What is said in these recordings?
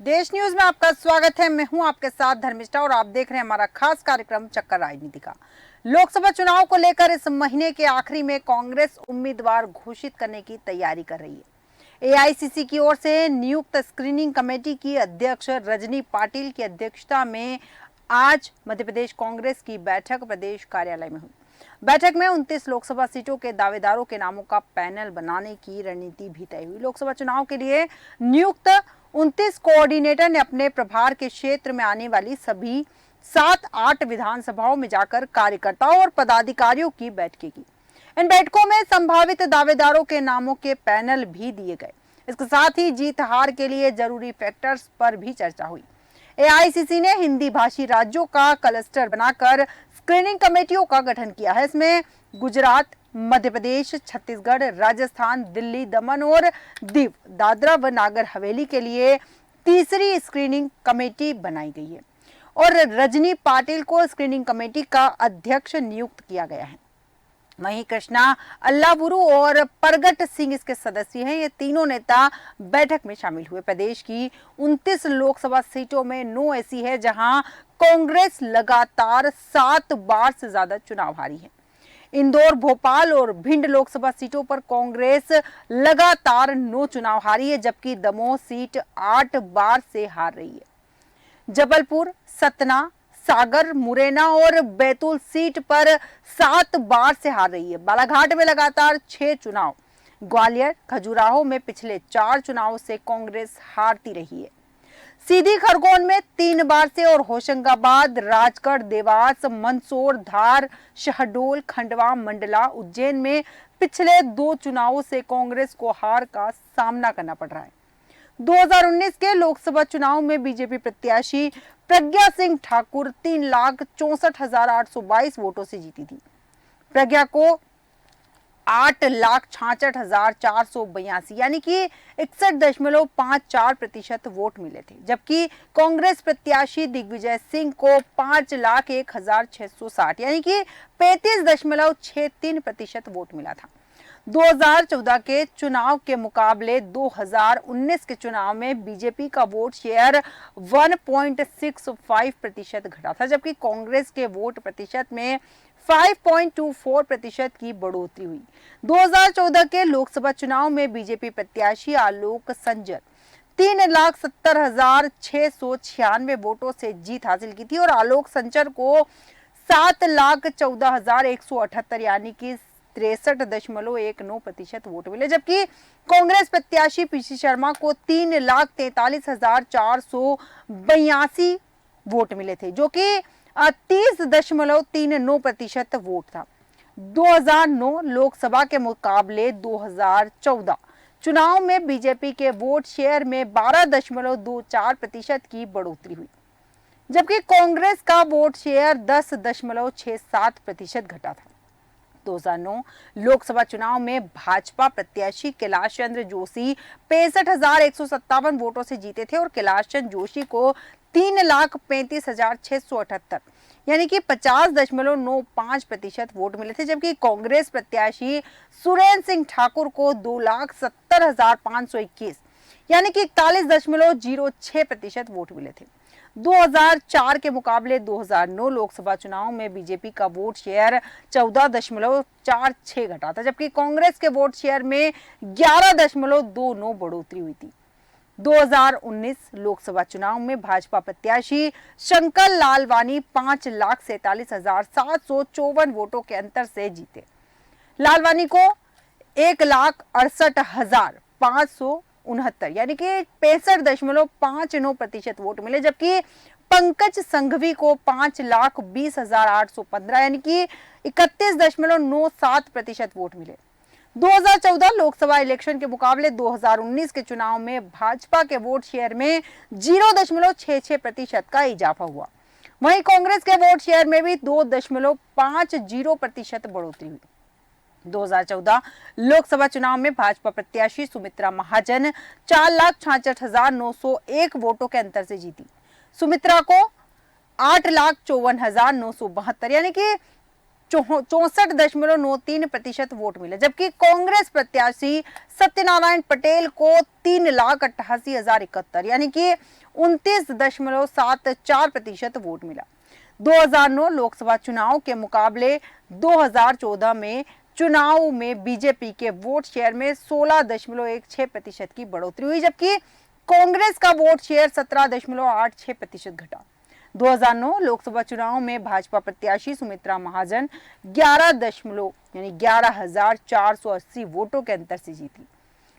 देश न्यूज में आपका स्वागत है। मैं हूं आपके साथ धर्मिष्ठा और आप देख रहे हैं हमारा खास कार्यक्रम चक्कर राजनीति का। लोकसभा चुनाव को लेकर इस महीने के आखिरी में कांग्रेस उम्मीदवार घोषित करने की तैयारी कर रही है। एआईसीसी की ओर से नियुक्त स्क्रीनिंग कमेटी की अध्यक्ष रजनी पाटिल की अध्यक्षता में आज मध्य प्रदेश कांग्रेस की बैठक प्रदेश कार्यालय में हुई। बैठक में 29 लोकसभा सीटों के दावेदारों के नामों का पैनल बनाने की रणनीति भी तय हुई। लोकसभा चुनाव के लिए नियुक्त 29 कोऑर्डिनेटर ने अपने प्रभार के क्षेत्र में आने वाली सभी 7-8 विधानसभाओं में जाकर कार्यकर्ताओं और पदाधिकारियों की बैठकें की। इन बैठकों में संभावित दावेदारों के नामों के पैनल भी दिए गए। इसके साथ ही जीत हार के लिए जरूरी फैक्टर्स पर भी चर्चा हुई। एआईसीसी ने हिंदी भाषी राज्यों का क्लस्टर बनाकर स्क्रीनिंग कमेटियों का गठन किया है। इसमें गुजरात, मध्य प्रदेश, छत्तीसगढ़, राजस्थान, दिल्ली, दमन और दीव, दादरा व नागर हवेली के लिए तीसरी स्क्रीनिंग कमेटी बनाई गई है और रजनी पाटिल को स्क्रीनिंग कमेटी का अध्यक्ष नियुक्त किया गया है। वहीं कृष्णा अल्लावुरु और परगट सिंह इसके सदस्य हैं। ये तीनों नेता बैठक में शामिल हुए। प्रदेश की 29 लोकसभा सीटों में 9 ऐसी है जहां कांग्रेस लगातार 7 बार से ज्यादा चुनाव हारी है। इंदौर, भोपाल और भिंड लोकसभा सीटों पर कांग्रेस लगातार 9 चुनाव हारी है, जबकि दमोह सीट 8 बार से हार रही है। जबलपुर, सतना, सागर, मुरैना और बैतूल सीट पर 7 बार से हार रही है। बालाघाट में लगातार 6 चुनाव। ग्वालियर, खजुराहो में पिछले 4 चुनावों से कांग्रेस हारती रही है। सीधी खरगोन में 3 बार से और होशंगाबाद, राजगढ़, देवास, मंदसौर, धार, शहडोल, खंडवा, मंडला, उज्जैन में पिछले 2 चुनावों से कांग्रेस को हार का सामना करना पड़ रहा है। 2019 के लोकसभा चुनाव में बीजेपी प्रत्याशी प्रज्ञा सिंह ठाकुर 3,64,822 वोटों से जीती थी। प्रज्ञा को 8,66,482 यानी कि 61.54% वोट मिले थे, जबकि कांग्रेस प्रत्याशी दिग्विजय सिंह को 5,01,660 यानी कि 35.63% वोट मिला था। 2014 के चुनाव के मुकाबले 2019 के चुनाव में बीजेपी का वोट शेयर 1.65% घटा था, जबकि कांग्रेस के वोट प्रतिशत में 5.24% की बढ़ोतरी हुई। 2014 के लोकसभा चुनाव में बीजेपी प्रत्याशी आलोक संजर 3,70,696 वोटों से जीत हासिल की थी और आलोक संजर को 7,14,178 यानी कि 63.19% वोट मिले, जबकि कांग्रेस प्रत्याशी पीसी शर्मा को 3,43,482 वोट मिले थे, जो कि 30.39% वोट था। 2009 लोकसभा के मुकाबले 2014 चुनाव में बीजेपी के वोट शेयर में 12.24% की बढ़ोतरी हुई, जबकि कांग्रेस का वोट शेयर 10.67% घटा था। 2009 लोकसभा चुनाव में भाजपा प्रत्याशी कैलाश चंद्र जोशी 65,157 वोटों से जीते थे और कैलाश चंद्र जोशी को 3,35,678 यानी कि 50.95% वोट मिले थे, जबकि कांग्रेस प्रत्याशी सुरेंद्र सिंह ठाकुर को 2,70,521 यानी कि 41.06% वोट मिले थे। 2004 के मुकाबले 2009 लोकसभा चुनाव में बीजेपी का वोट शेयर 14.46 घटा था, जबकि कांग्रेस के वोट शेयर में 11.29 बढ़ोतरी हुई थी। 2019 लोकसभा चुनाव में भाजपा प्रत्याशी शंकर लालवानी 5,47,754 वोटों के अंतर से जीते। लालवानी को 1,68,569 यानी कि 65.59% वोट मिले, जबकि पंकज संघवी को 5,20,815 यानी कि 31.97% वोट मिले। 2014 लोकसभा इलेक्शन के मुकाबले 2019 के चुनाव में भाजपा के वोट शेयर में 0.66% का इजाफा हुआ। वहीं कांग्रेस के वोट शेयर में भी 2.50% बढ़ोतरी हुई। 2014 लोकसभा चुनाव में भाजपा प्रत्याशी सुमित्रा महाजन 4,66,901 वोटों के अंतर से जीती। सुमित्रा को 8,54,972 यानी कि 64.93% वोट मिले, जबकि कांग्रेस प्रत्याशी सत्यनारायण पटेल को 3,88,071 यानी कि 29.74% वोट मिला। 2009 लोकसभा चुनाव के मुकाबले 2014 में चुनाव में बीजेपी के वोट शेयर में 16.16% की बढ़ोतरी हुई, जबकि कांग्रेस का वोट शेयर 17.86% घटा। 2009 लोकसभा चुनाव में भाजपा प्रत्याशी सुमित्रा महाजन 11,480 वोटों के अंतर से जीती।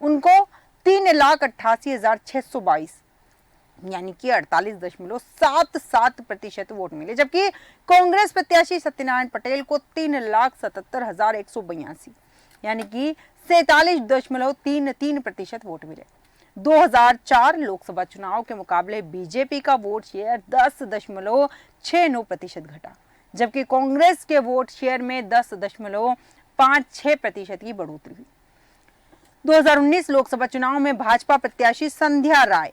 उनको 3,88,622 यानी कि 48.77% वोट मिले, जबकि कांग्रेस प्रत्याशी सत्यनारायण पटेल को 3,77,182 यानी कि 47.33% वोट मिले। 2004 लोकसभा चुनाव के मुकाबले बीजेपी का वोट शेयर 10.69% घटा, जबकि कांग्रेस के वोट शेयर में 10.56% की बढ़ोतरी हुई। 2019 लोकसभा चुनाव में भाजपा प्रत्याशी संध्या राय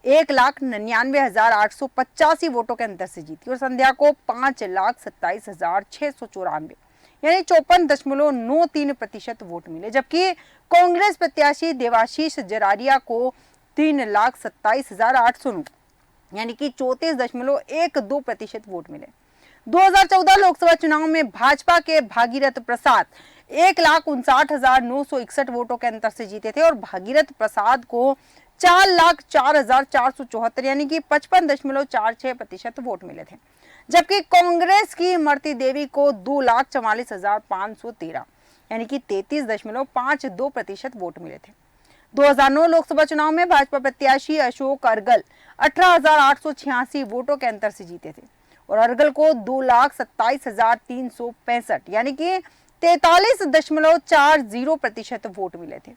1,99,885 वोटों के अंतर से जीती और संध्या को 5,27,694 यानी 54.93% वोट मिले, जबकि कांग्रेस प्रत्याशी देवाशीष जरारिया को 3,27,809 यानी कि 34.12% वोट मिले। 2014 लोकसभा चुनाव में भाजपा के भागीरथ प्रसाद 1,59,961 वोटों के अंतर से जीते थे और भागीरथ प्रसाद को 4,04,474 यानी कि 55.46% वोट मिले थे, जबकि कांग्रेस की इमरती देवी को 2,44,513 यानी कि 33.52% वोट मिले थे। 2009 लोकसभा चुनाव में भाजपा प्रत्याशी अशोक अर्गल 18,886 वोटों के अंतर से जीते थे और अर्गल को 2,27,365 यानी कि 43.40% वोट मिले थे,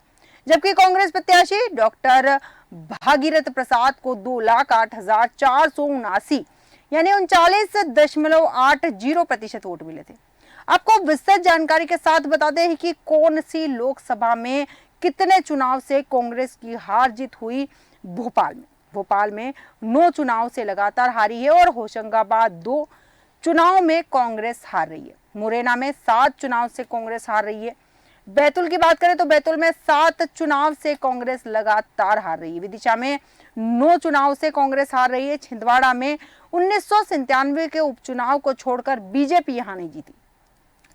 जबकि कांग्रेस प्रत्याशी डॉक्टर भागीरथ प्रसाद को 2,08,479 यानी 39.80% वोट मिले थे। आपको विस्तृत जानकारी के साथ बताते हैं कि कौन सी लोकसभा में कितने चुनाव से कांग्रेस की हार जीत हुई। भोपाल में 9 चुनाव से लगातार हारी है और होशंगाबाद 2 चुनाव में कांग्रेस हार रही है। मुरैना में 7 चुनाव से कांग्रेस हार रही है। बैतूल की बात करें तो बैतूल में 7 चुनाव से कांग्रेस लगातार हार रही है। विदिशा में 9 चुनाव से कांग्रेस हार रही है। छिंदवाड़ा में 1997 के उपचुनाव को छोड़कर बीजेपी यहां नहीं जीती।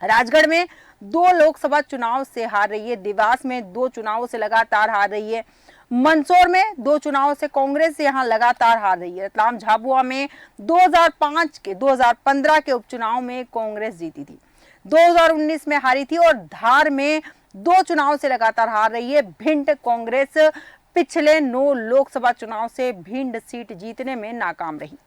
राजगढ़ में 2 लोकसभा चुनाव से हार रही है। देवास में 2 चुनावों से लगातार हार रही है। मंदसौर में 2 चुनाव से कांग्रेस यहां लगातार हार रही है। रतलाम झाबुआ में 2015 के उपचुनाव में कांग्रेस जीती थी, 2019 में हारी थी और धार में 2 चुनाव से लगातार हार रही है। भिंड कांग्रेस पिछले 9 लोकसभा चुनाव से भिंड सीट जीतने में नाकाम रही।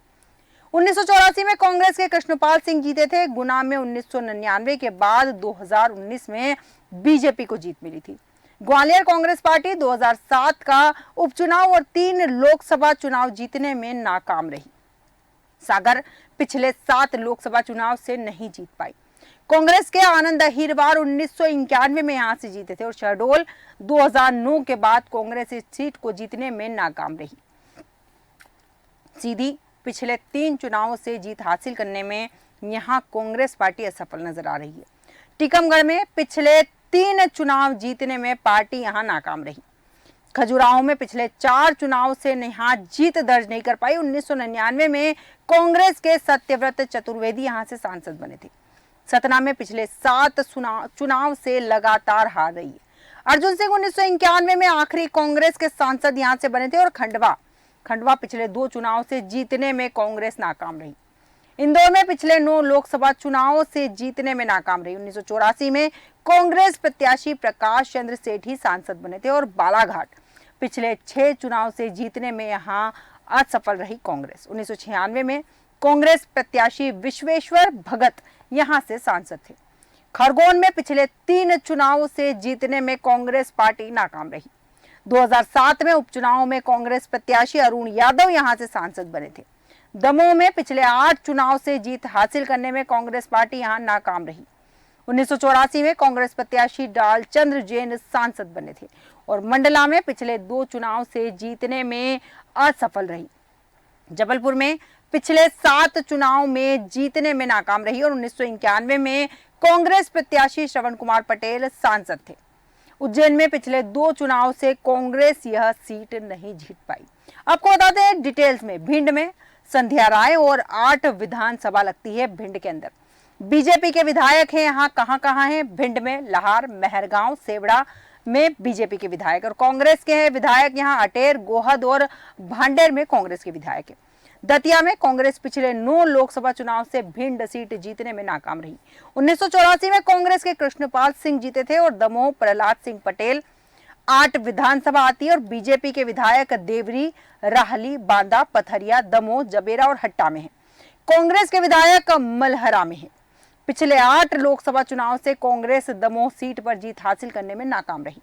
1984 में कांग्रेस के कृष्णपाल सिंह जीते थे। गुना में 1999 के बाद 2019 में बीजेपी को जीत मिली थी। ग्वालियर कांग्रेस पार्टी 2007 का उपचुनाव और 3 लोकसभा चुनाव जीतने में नाकाम रही। सागर पिछले 7 लोकसभा चुनाव से नहीं जीत पाई। कांग्रेस के आनंद अहिरवार 1991 में यहां से जीते थे और शहडोल 2009 के बाद कांग्रेस इस सीट को जीतने में नाकाम रही। सीधी पिछले 3 चुनावों से जीत हासिल करने में यहां कांग्रेस पार्टी असफल नजर आ रही है। टीकमगढ़ में पिछले 3 चुनाव जीतने में पार्टी यहां नाकाम रही। खजुराहो में पिछले 4 चुनाव से यहां जीत दर्ज नहीं कर पाई। 1999 में कांग्रेस के सत्यव्रत चतुर्वेदी यहां से सांसद बने थे। सतना में पिछले 7 चुनाव से लगातार हार रही है। अर्जुन सिंह 1991 में आखिरी कांग्रेस के सांसद यहां से बने थे और खंडवा पिछले 2 चुनाव से जीतने में कांग्रेस नाकाम रही। इंदौर में पिछले 9 लोकसभा चुनावों से जीतने में नाकाम रही। 1984 में कांग्रेस प्रत्याशी प्रकाश चंद्र सेठ ही सांसद बने थे और बालाघाट पिछले 6 चुनाव से जीतने में यहां असफल रही कांग्रेस। 1996 में कांग्रेस प्रत्याशी विश्वेश्वर भगत यहां से सांसद थे। खरगोन में पिछले 3 चुनाव से जीतने में कांग्रेस पार्टी नाकाम रही। 2007 में उपचुनाव में कांग्रेस प्रत्याशी अरुण यादव यहां से सांसद बने थे। दमोह में पिछले 8 चुनाव से जीत हासिल करने में कांग्रेस पार्टी यहां नाकाम रही। 1984 में कांग्रेस प्रत्याशी डालचंद्र जैन सांसद बने थे और मंडला में पिछले 2 चुनाव से जीतने में असफल रही। जबलपुर में पिछले 7 चुनाव में जीतने में नाकाम रही और 1991 में कांग्रेस प्रत्याशी श्रवण कुमार पटेल सांसद थे। उज्जैन में पिछले 2 चुनाव से कांग्रेस यह सीट नहीं जीत पाई। आपको बताते हैं डिटेल्स में, भिंड में संध्या राय और 8 विधानसभा लगती है भिंड के अंदर। बीजेपी के विधायक हैं यहाँ कहां हैं? भिंड में लहार, मेहरगांव, सेवड़ा में बीजेपी के विधायक, और कांग्रेस के हैं विधायक यहाँ अटेर, गोहद और भांडेर में कांग्रेस के विधायक है। दतिया में कांग्रेस पिछले 9 लोकसभा चुनाव से भिंड सीट जीतने में नाकाम रही। 1984 में कांग्रेस के कृष्णपाल सिंह जीते थे और दमोह प्रहलाद सिंह पटेल। 8 विधानसभा आती है और बीजेपी के विधायक देवरी, राहली, बांदा, पथरिया, दमोह, जबेरा और हट्टा में है। कांग्रेस के विधायक मलहरा में है। पिछले 8 लोकसभा चुनाव से कांग्रेस दमोह सीट पर जीत हासिल करने में नाकाम रही।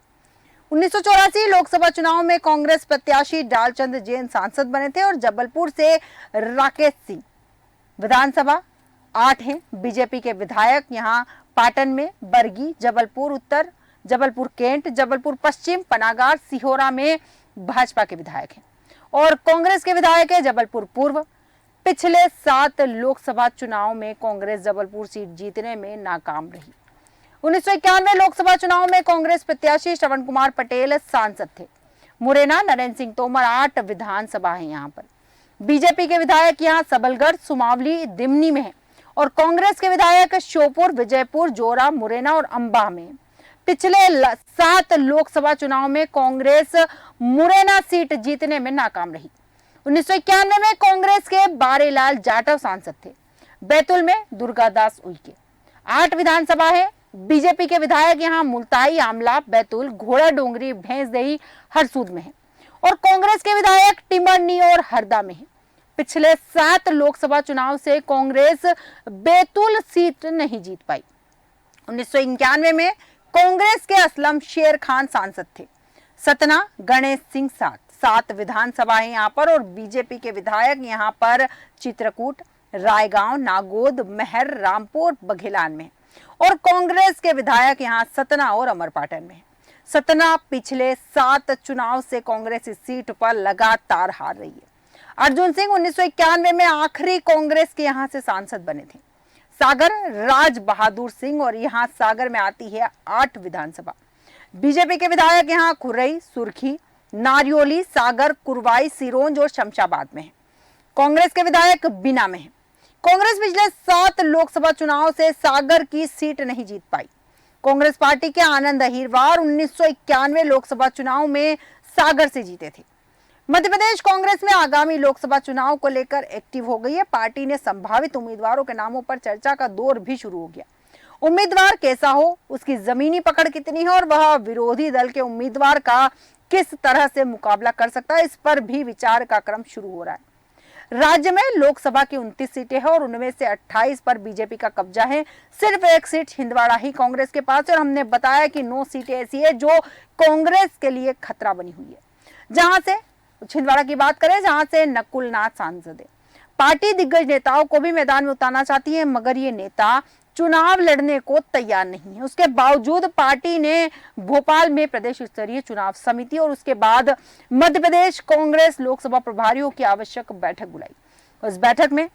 1984 लोकसभा चुनाव में कांग्रेस प्रत्याशी डालचंद जैन सांसद बने थे और जबलपुर से राकेश सिंह। विधानसभा 8 हैं। बीजेपी के विधायक यहाँ पाटन में बरगी, जबलपुर उत्तर, जबलपुर कैंट, जबलपुर पश्चिम, पनागार, सिहोरा में भाजपा के विधायक हैं और कांग्रेस के विधायक है जबलपुर पूर्व। पिछले 7 लोकसभा चुनाव में कांग्रेस जबलपुर सीट जीतने में नाकाम रही। 1991 लोकसभा चुनाव में कांग्रेस प्रत्याशी श्रवण कुमार पटेल सांसद थे। मुरैना, नरेंद्र सिंह तोमर 8 विधानसभा है यहाँ पर। बीजेपी के विधायक यहाँ सबलगढ़, सुमावली, दिमनी में है और कांग्रेस के विधायक श्योपुर, विजयपुर, जोरा, मुरैना और अंबा में। पिछले 7 लोकसभा चुनाव में कांग्रेस मुरैना सीट जीतने में नाकाम रही। 1991 में कांग्रेस के बारेलाल जाटव सांसद थे। बैतूल में दुर्गादास उइके। 8 विधानसभा है। बीजेपी के विधायक यहाँ मुल्ताई, आमला, बैतूल, घोड़ा डोंगरी, भैंसदेही, हरसूद में है और कांग्रेस के विधायक टिमरनी और हरदा में है। पिछले 7 लोकसभा चुनाव से कांग्रेस बैतूल सीट नहीं जीत पाई। 1991 में कांग्रेस के असलम शेर खान सांसद थे। सतना, गणेश सिंह 7 विधानसभा है यहाँ पर और बीजेपी के विधायक यहाँ पर चित्रकूट, रायगांव, नागोद, महर, रामपुर, बघेलान में और कांग्रेस के विधायक यहाँ सतना और अमरपाटन में। सतना पिछले 7 चुनाव से कांग्रेस इस सीट पर लगातार हार रही है। अर्जुन सिंह 1991 में आखिरी कांग्रेस के यहाँ से सांसद बने थे। सागर, राज बहादुर सिंह और यहाँ सागर में आती है 8 विधानसभा। बीजेपी के विधायक यहाँ खुरई, सुर्खी, नारियोली, सागर, कुरवाई, सिरोंज और शमशाबाद में है। कांग्रेस के विधायक बीना में है। कांग्रेस पिछले 7 लोकसभा चुनाव से सागर की सीट नहीं जीत पाई। कांग्रेस पार्टी के आनंद अहिरवार 1991 लोकसभा चुनाव में सागर से जीते थे। मध्य प्रदेश कांग्रेस में आगामी लोकसभा चुनाव को लेकर एक्टिव हो गई है। पार्टी ने संभावित उम्मीदवारों के नामों पर चर्चा का दौर भी शुरू हो गया। उम्मीदवार कैसा हो, उसकी जमीनी पकड़ कितनी है और वह विरोधी दल के उम्मीदवार का किस तरह से मुकाबला कर सकता है, इस पर भी विचार का क्रम शुरू हो रहा है। राज्य में लोकसभा की 29 सीटें हैं और उनमें से 28 पर बीजेपी का कब्जा है। सिर्फ 1 सीट छिंदवाड़ा ही कांग्रेस के पास है और हमने बताया कि 9 सीटें ऐसी है जो कांग्रेस के लिए खतरा बनी हुई है। जहां से छिंदवाड़ा की बात करें, जहां से नकुल नाथ सांसद है। पार्टी दिग्गज नेताओं को भी मैदान में उतारना चाहती है मगर ये नेता चुनाव लड़ने को तैयार नहीं है। उसके बावजूद पार्टी ने भोपाल में प्रदेश स्तरीय चुनाव समिति और उसके बाद मध्य प्रदेश कांग्रेस लोकसभा प्रभारियों की आवश्यक बैठक बुलाई। उस बैठक में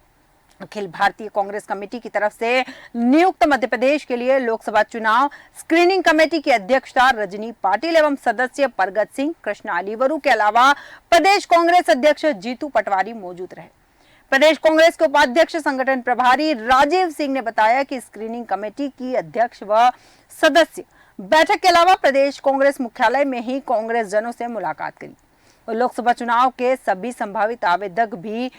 अखिल भारतीय कांग्रेस कमेटी की तरफ से नियुक्त मध्य प्रदेश के लिए लोकसभा चुनाव स्क्रीनिंग कमेटी की अध्यक्षता रजनी पाटिल एवं सदस्य परगत सिंह, कृष्णा अलीवरू के अलावा प्रदेश कांग्रेस अध्यक्ष जीतू पटवारी मौजूद रहे। प्रदेश कांग्रेस के उपाध्यक्ष संगठन प्रभारी राजीव सिंह ने बताया कि स्क्रीनिंग कमेटी की अध्यक्ष व सदस्य बैठक के अलावा प्रदेश कांग्रेस मुख्यालय में ही कांग्रेस जनों से मुलाकात करी और लोकसभा चुनाव के सभी संभावित आवेदक भी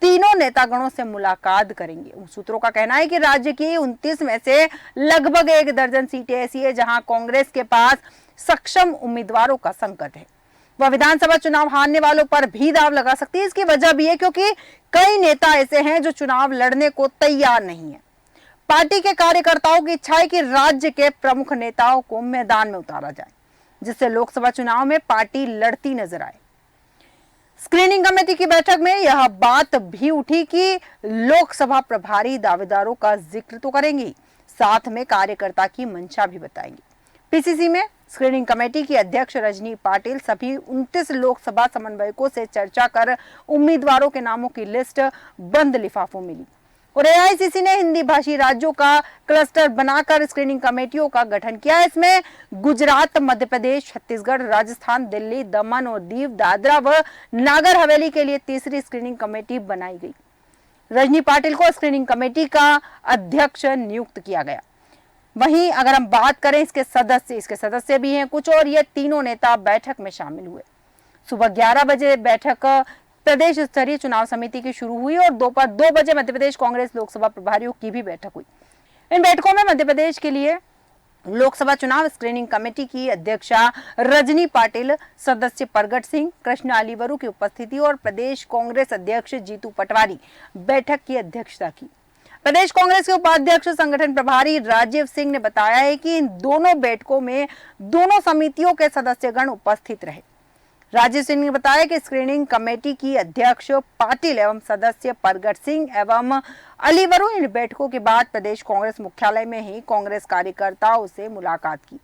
तीनों नेतागणों से मुलाकात करेंगे। सूत्रों का कहना है कि राज्य की 29 में से लगभग 1 दर्जन सीटें ऐसी है जहां कांग्रेस के पास सक्षम उम्मीदवारों का संकट है। वह विधानसभा चुनाव हारने वालों पर भी दांव लगा सकती है। इसकी वजह भी है क्योंकि कई नेता ऐसे हैं जो चुनाव लड़ने को तैयार नहीं है। पार्टी के कार्यकर्ताओं की इच्छा है कि राज्य के प्रमुख नेताओं को मैदान में उतारा जाए जिससे लोकसभा चुनाव में पार्टी लड़ती नजर आए। स्क्रीनिंग कमेटी की बैठक में यह बात भी उठी कि लोकसभा प्रभारी दावेदारों का जिक्र तो करेंगी, साथ में कार्यकर्ता की मंशा भी बताएंगे। पीसीसी में स्क्रीनिंग कमेटी की अध्यक्ष रजनी पाटिल सभी 29 लोकसभा समन्वयकों से चर्चा कर उम्मीदवारों के नामों की लिस्ट बंद लिफाफों मिली और एआईसीसी ने हिंदी भाषी राज्यों का क्लस्टर बनाकर स्क्रीनिंग कमेटियों का गठन किया। इसमें गुजरात, मध्य प्रदेश, छत्तीसगढ़, राजस्थान, दिल्ली, दमन और दीव, दादरा व नागर हवेली के लिए तीसरी स्क्रीनिंग कमेटी बनाई गई। रजनी पाटिल को स्क्रीनिंग कमेटी का अध्यक्ष नियुक्त किया गया। वहीं अगर हम बात करें इसके सदस्य भी हैं कुछ और ये तीनों नेता बैठक में शामिल हुए। सुबह 11 बजे बैठक प्रदेश स्तरीय चुनाव समिति की शुरू हुई और दोपहर 2 बजे मध्य प्रदेश कांग्रेस लोकसभा प्रभारियों की भी बैठक हुई। इन बैठकों में मध्य प्रदेश के लिए लोकसभा चुनाव स्क्रीनिंग कमेटी की अध्यक्षा रजनी पाटिल, सदस्य प्रगट सिंह, कृष्ण अलीवरू की उपस्थिति और प्रदेश कांग्रेस अध्यक्ष जीतू पटवारी बैठक की अध्यक्षता की। प्रदेश कांग्रेस के उपाध्यक्ष संगठन प्रभारी राजीव सिंह ने बताया है कि इन दोनों बैठकों में दोनों समितियों के सदस्यगण उपस्थित रहे। राजीव सिंह ने बताया कि स्क्रीनिंग कमेटी की अध्यक्ष पाटिल एवं सदस्य प्रगट सिंह एवं अलीवरू इन बैठकों के बाद प्रदेश कांग्रेस मुख्यालय में ही कांग्रेस कार्यकर्ताओं से मुलाकात की।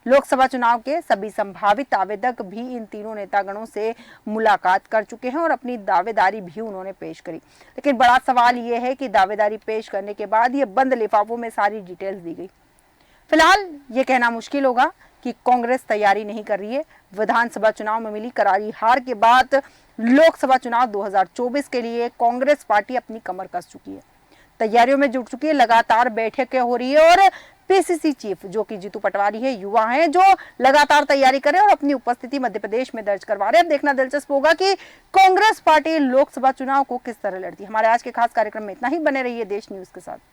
लोकसभा चुनाव के सभी संभावित आवेदक भी इन तीनों नेतागणों से मुलाकात कर चुके हैं और अपनी दावेदारी भी उन्होंने पेश करी। लेकिन बड़ा सवाल ये है कि दावेदारी पेश करने के बाद ये बंद लिफाफों में सारी डिटेल्स दी गई। फिलहाल ये कहना मुश्किल होगा कि कांग्रेस तैयारी नहीं कर रही है। विधानसभा चुनाव में मिली करारी हार के बाद लोकसभा चुनाव 2024 के लिए कांग्रेस पार्टी अपनी कमर कस चुकी है, तैयारियों में जुट चुकी है। लगातार बैठकें हो रही है और पीसीसी चीफ जो कि जीतू पटवारी है, युवा हैं जो लगातार तैयारी करें और अपनी उपस्थिति मध्य प्रदेश में दर्ज करवा रहे हैं। अब देखना दिलचस्प होगा कि कांग्रेस पार्टी लोकसभा चुनाव को किस तरह लड़ती है। हमारे आज के खास कार्यक्रम में इतना ही। बने रहिए देश न्यूज के साथ।